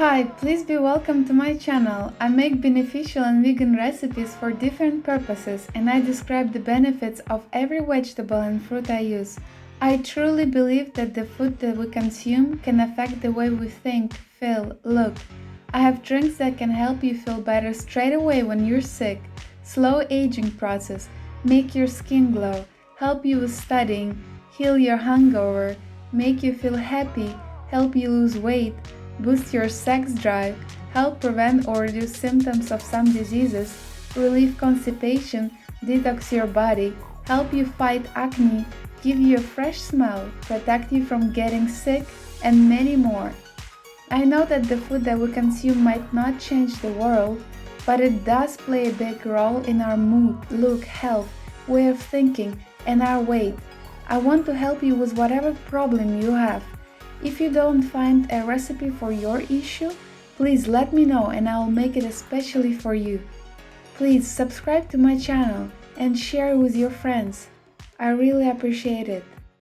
Hi, please be welcome to my channel. I make beneficial and vegan recipes for different purposes and I describe the benefits of every vegetable and fruit I use. I truly believe that the food that we consume can affect the way we think, feel, look. I have drinks that can help you feel better straight away when you're sick, slow aging process, make your skin glow, help you with studying, heal your hangover, make you feel happy, help you lose weight, boost your sex drive, help prevent or reduce symptoms of some diseases, relieve constipation, detox your body, help you fight acne, give you a fresh smell, protect you from getting sick, and many more. I know that the food that we consume might not change the world, but it does play a big role in our mood, look, health, way of thinking, and our weight. I want to help you with whatever problem you have. If you don't find a recipe for your issue, please let me know and I'll make it especially for you. Please subscribe to my channel and share with your friends. I really appreciate it.